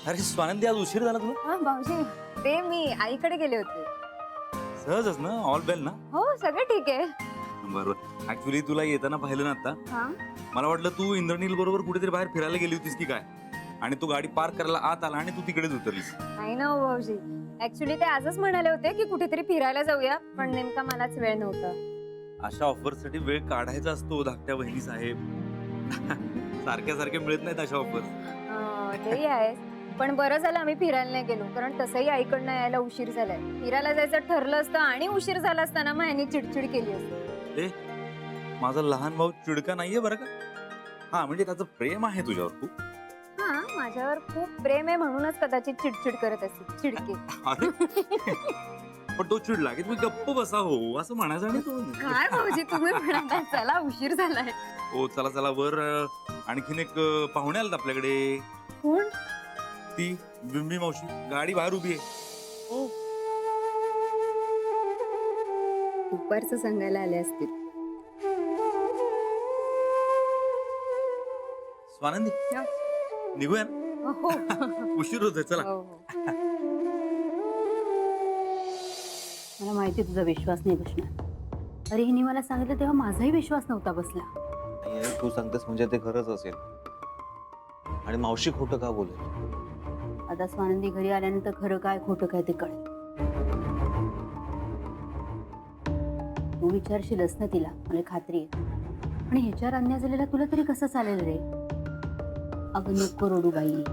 अरे स्वानंदी, आज उशीर झाला तुला? हा भाऊजी, ते मी आईकडे गेले होते. सहजच ना? ऑल बेल ना? हो, सगळं ठीक आहे. बरोबर. ऍक्च्युली तुला येताना पाहिलं ना आता, हा मला वाटलं तू इंद्रनील बरोबर कुठेतरी बाहेर फिरायला गेली होतीस की काय, आणि तू गाडी पार्क करायला आत आला आणि तू तिकडेच उतरलीस. नाही ना हो भाऊजी, ऍक्च्युली ते आजच म्हणाले होते की कुठेतरी फिरायला जाऊया, पण नेमका मलाच वेळ नव्हता. अशा ऑफर साठी वेळ काढायचा असतो धाकट्या बहिणी साहेब. सारख्या सारख्या मिळत नाहीत अशा ऑफर. तेही आहे, पण बरं झालं आम्ही फिरायला नाही गेलो, कारण तसंही आईकडनं यायला उशीर झालाय. फिरायला जायचं ठरलं असतं आणि उशीर झाला असताना मग यांनी चिडचिड केली असती. ए, माझा लहान भाऊ चिडका नाहीये बरं का. हा, म्हणजे त्याचं प्रेम आहे तुझ्यावर खूप. हा, माझ्यावर खूप प्रेम आहे म्हणूनच कदाचित चिडचिड करत असते, चिडके. अरे, पण तो चिडला की तुम्ही गप्प बसा हो, असं म्हणायचं नाही तो. काय भाऊजी, तुम्ही म्हणता चला उशीर झालाय. हो, चला चला. वर आणखीन एक पाहुणे आलेत आपल्याकडे. कोण? ती बिंबी मावशी गाडी बाहेर उभी आहे. दुपारचं सांगायला आले असतील. स्वानंदी, निघूया ना? हो. उशीर होतोय, चला. हो, हो. मला माहिती तुझा विश्वास नाही बसणार. अरे हिने मला सांगितलं तेव्हा माझाही विश्वास नव्हता बसला. नाही, तू सांगतेस म्हणजे ते खरंच असेल. आणि मावशी खोटं का बोलेल? आता स्वानंदी घरी आल्यानंतर खरं काय खोटं काय ते कळेल. तू विचारशीलच ना तिला, मला खात्री आहे. आणि ह्याच्यावर अन्याय झालेला तुला तरी कसं चालेल रे? अगं नको रडू बाई.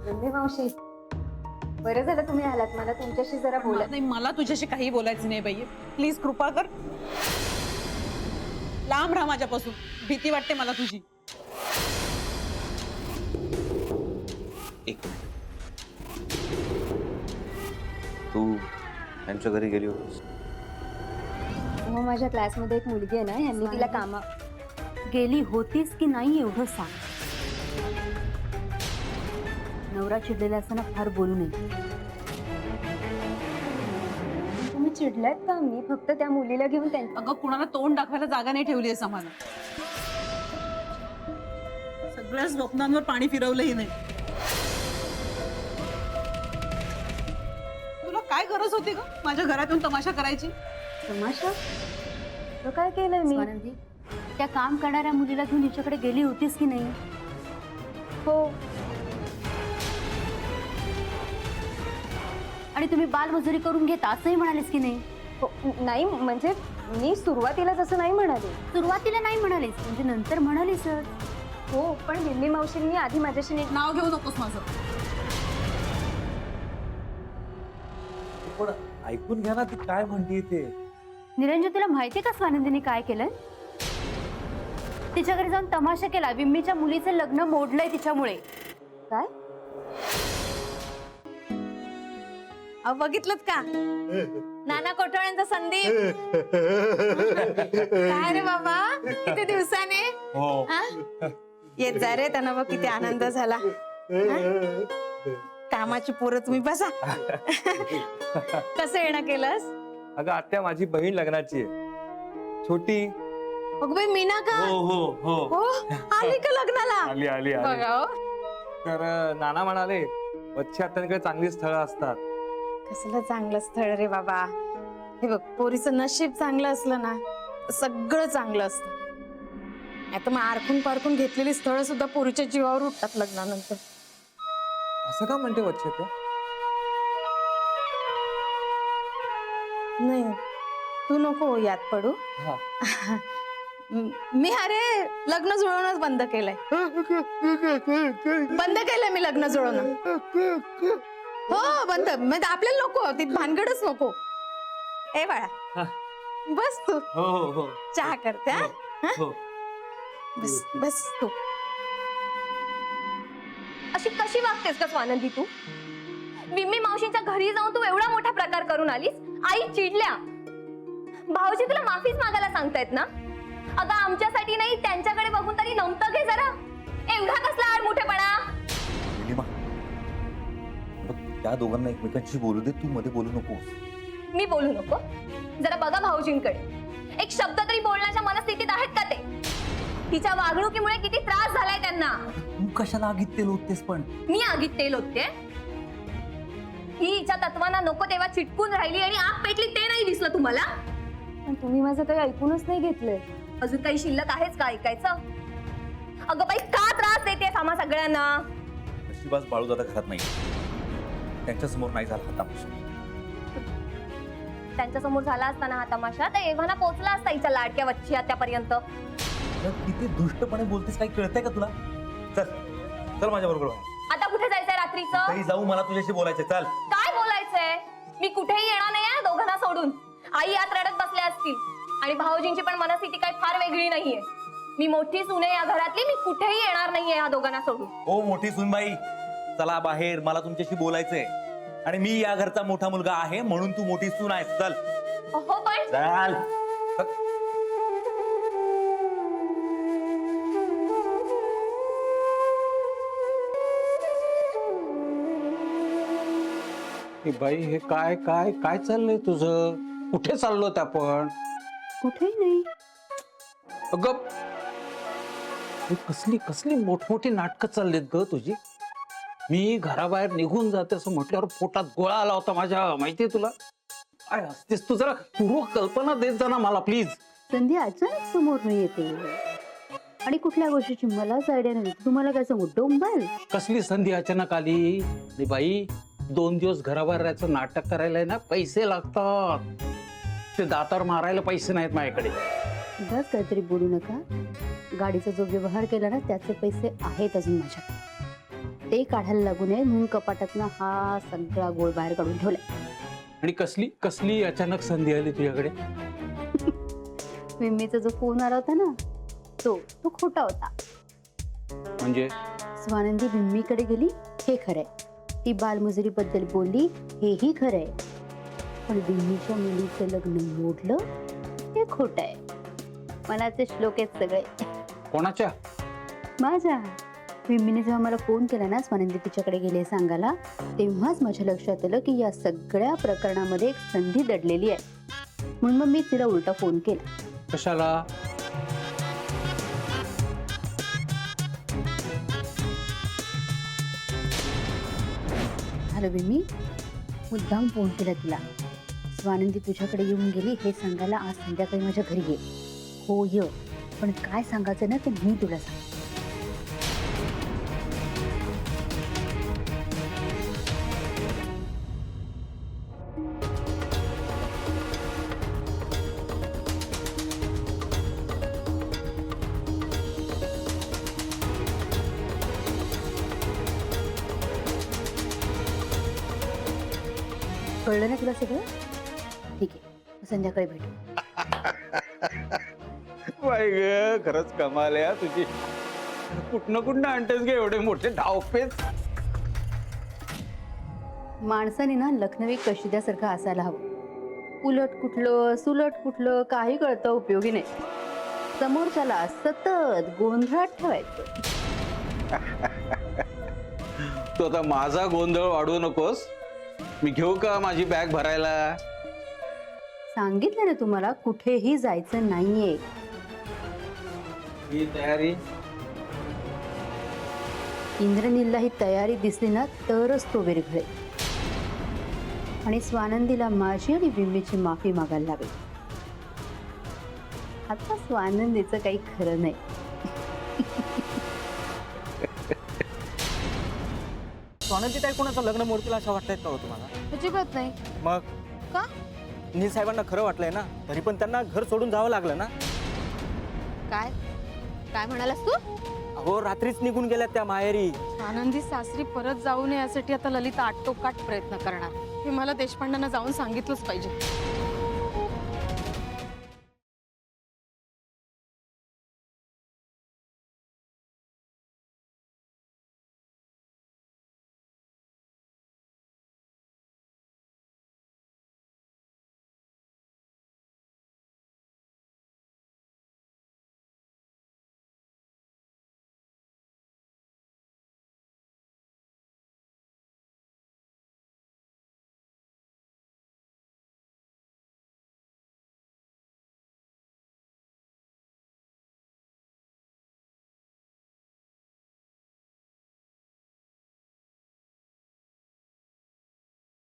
रंबे मावशी, बरं झालं तुम्ही आलात. मला तुमच्याशी जरा बोला. नाही, मला तुझ्याशी काही बोलायचं नाही बाई. प्लीज कृपा कर, लांब राहा माझ्यापासून. भीती वाटते मला तुझी. एक मिनिट. तू त्यांच्या घरी गेली होतीस? मग माझ्या क्लासमध्ये एक मुलगी आहे ना, यांनी तिला कामा. गेली होतीस की नाही एवढं सांग. नवरा चिडलेला असताना फार बोलू नये. तुम्ही चिडलात का? मी फक्त त्या मुलीला घेऊन त्यांच्या. अगं, कुणाला तोंड दाखवायला जागा नाही ठेवली आहे आम्हाला. सगळ्या स्वप्नांवर पाणी फिरवलंही नाही. तुला काय गरज होती ग माझ्या घरात येऊन तमाशा करायची? तमाशा? तो काय केलं मी? स्वानंदी, त्या काम करणाऱ्या मुलीला घेऊन हिच्याकडे गेली होतीस की नाही? हो. आणि तुम्ही बालमजुरी करून घेता असंही म्हणालीस की नाही? हो, नाही म्हणजे मी सुरुवातीला तसं नाही म्हणाले. सुरुवातीला नाही म्हणालीस, म्हणजे नंतर म्हणालीस. हो, पण बिल्ली मावशींनी आधी माझ्याशी नीट. नाव घेऊ नकोस माझं. पण ऐकून घ्या ना, ती काय म्हणते ते. निरंजन, तुला माहितीये का स्वानंदीने काय केलंय? तिच्या घरी जाऊन तमाशा केला. विम्मीच्या मुलीचं लग्न मोडलंय तिच्यामुळे. काय? बघितलं का नाना कोटवाळ्यांचा संदीप? काय रे बाबा, किती दिवसाने येत जा रे. त्यांना बघ किती आनंद झाला. कामाची पोरं तुम्ही बसा. कसं येणं केलंस? अगं आत्या, माझी बहीण लग्नाची आहे, छोटी. अगं बाई, मीना का? हो हो हो, हो, आली का लग्नाला? आली आली आली. बघा हो. तर नाना म्हणाले वच्छी आत्यांकडे चांगली स्थळं असतात. कसलं चांगलं स्थळ रे बाबा. हे बघ, पोरीचं नशीब चांगलं असलं ना, सगळं चांगलं असतं. आता मग आरखून पारखून घेतलेली स्थळं सुद्धा पोरीच्या जीवावर उठतात लग्नानंतर. असं का म्हणते वच्छी आत्या? नाही, तू नको याद पडू. हा. मी अरे लग्न जुळवणंच बंद केलंय. बंद केलंय मी लग्न जुळवणं. हो, बंद. म्हणजे आपल्याला नको, ती भानगडच नको. ए बाळा, हा. बस तू. हो हो हो चहा करते. हा? हो. बस बस तू. अशी कशी वागतेस का स्वानंदी तू? विम्मी मावशींच्या घरी जाऊन तू एवढा मोठा प्रकार करून आलीस. आई चिडल्या. भाऊजी तुला माफीच मागायला सांगतायत ना? अगं, आमच्यासाठी नाही, त्यांच्याकडे बघून तरी नमतं घे जरा. एवढा कसला आड मोठेपणा? नीलिमा, बघ, त्या दोघांना एकमेकांशी बोलू दे, तू मध्ये बोलू नकोस. मी बोलू नको? जरा बघा भाऊजींकडे. एक शब्द तरी बोलण्याच्या मनस्थितीत आहेत का ते? तिच्या वागणुकीमुळे किती त्रास झालाय त्यांना. तू कशाला आगीत तेल होतेस पण? मी आगीत तेल होते. ही हिच्या तत्वांना नको तेव्हा चिटकून राहिली आणि आग पेटली ते नाही दिसलं तुम्हाला? पण तुम्ही माझं काही ऐकूनच नाही घेतलंय. अजून काही शिल्लक आहेच का ऐकायचं? अगं बाई का त्रास देतेस आम्हा सगळ्यांना? नशिबास बाळू दादा घरात नाही, त्यांच्या समोर नाही झाला हा तमाशा. त्यांच्या समोर झाला असताना हा तमाशा तर एव्हाना पोहोचला असता हिच्या लाडक्या वच्ची आत्यापर्यंत. अगं, किती दुष्टपणे बोलतेस, काही कळतंय का तुला? चल चल माझ्या बरोबर. आता कुठे जायचंय रात्रीचं? काही जाऊ, मला तुझ्याशी बोलायचंय. चल. काय बोलायचंय? मी कुठेही येणार नाही दोघांना सोडून. आई आत रडत बसल्या असतील आणि भाऊजींची पण मनस्थिती काही फार वेगळी नाहीये. मी मोठी सून आहे या घरातली, मी कुठेही येणार नाहीये या दोघांना सोडून. ओ मोठी सूनबाई, चला बाहेर, मला तुमच्याशी बोलायचंय. आणि मी या घरचा मोठा मुलगा आहे म्हणून तू मोठी सून आहेस. चल. हो पण चल. ए बाई, हे काय काय काय चाललंय तुझं? कुठे चाललोत आपण? कुठेही नाही. अगं, हे कसली कसली मोठमोठी नाटकं चाललीत ग तुझी. मी घराबाहेर निघून जाते असं म्हटल्यावर पोटात गोळा आला होता माझ्या, माहितीये तुला? काय असतेस तू? जरा पूर्व कल्पना देत जा ना मला प्लीज. संधी अचानक समोर नाही येते आणि कुठल्या गोष्टीची मलाच आयडिया नाही. तुम्हाला काय सांगू, डोंबाल. कसली संधी अचानक आली? अरे बाई, 2 दिवस घराबाहेर राहायचं नाटक करायला ना पैसे लागतात. ते दातावर मारायला पैसे नाहीत माझ्याकडे. बस काहीतरी बोलू नका. गाडीचा जो व्यवहार केला ना त्याचे पैसे आहेत अजून माझ्याकडे. ते काढायला लागू नये म्हणून कपाटातनं हा सगळा गोळ बाहेर काढून ठेवलाय. आणि कसली कसली अचानक संधी आली तुझ्याकडे? मिम्मीचा जो फोन आला होता ना तो खोटा होता. म्हणजे स्वानंदी मिम्मीकडे गेली हे खरंय. ती बालमजुरी बद्दल बोलली हेही खरंय. पण मिम्मीच्या मुलीचं लग्न मोडलं हे खोट आहे. मनाचे श्लोक आहेत सगळे. कोणाच्या? माझ्या. मिम्मीने जेव्हा मला फोन केला ना स्वानंदी तिच्याकडे गेले सांगायला, तेव्हाच माझ्या लक्षात आलं की या सगळ्या प्रकरणामध्ये एक संधी दडलेली आहे. म्हणून मग मी तिला उलटा फोन केला. कशाला? हॅलो मिम्मी, मुद्दाम फोन केला तिला. स्वानंदी तुझ्याकडे येऊन गेली हे सांगायला आज संध्याकाळी माझ्या घरी ये. हो ये, पण काय सांगायचं ना ते मी तुला सांग. कळलं ना तुला सगळं? ठीक आहे, संध्याकाळी भेटू. बाई ग, खरंच कमाल आहे तुझी. कुठनं आणतेस गे एवढे मोठे डावपेच? माणसाने ना लखनवी कशिद्यासारखं असायला हवं. उलट कुठलं सुलट कुठलं काही कळतं उपयोगी नाही. समोरच्याला सतत गोंधळात ठेवायचं. तू आता माझा गोंधळ वाढवू नकोस. मी घेऊ का माझी बॅग भरायला? सांगितलं ना तुम्हाला कुठेही जायचं नाहीये. ही तयारी. इंद्रनीलला ही तयारी दिसली ना तरच तो विरघळेल आणि स्वानंदीला माझी आणि विम्मीची माफी मागायला लागेल. आता स्वानंदीचं काही खरं नाही. स्वानंदी ताई कोणाचं लग्न मोडतील असं वाटतंय का हो तुम्हाला? अजिबात नाही. मग का? नील साहेबांना खरं वाटलंय ना, तरी पण त्यांना घर सोडून जावं लागलं ना. काय काय म्हणालास तू? अहो रात्रीच निघून गेल्यात त्या माहेरी. आनंदी सासरी परत जाऊ नये यासाठी आता ललिता आटोकाट प्रयत्न करणार. हे मला देशपांड्यांना जाऊन सांगितलंच पाहिजे.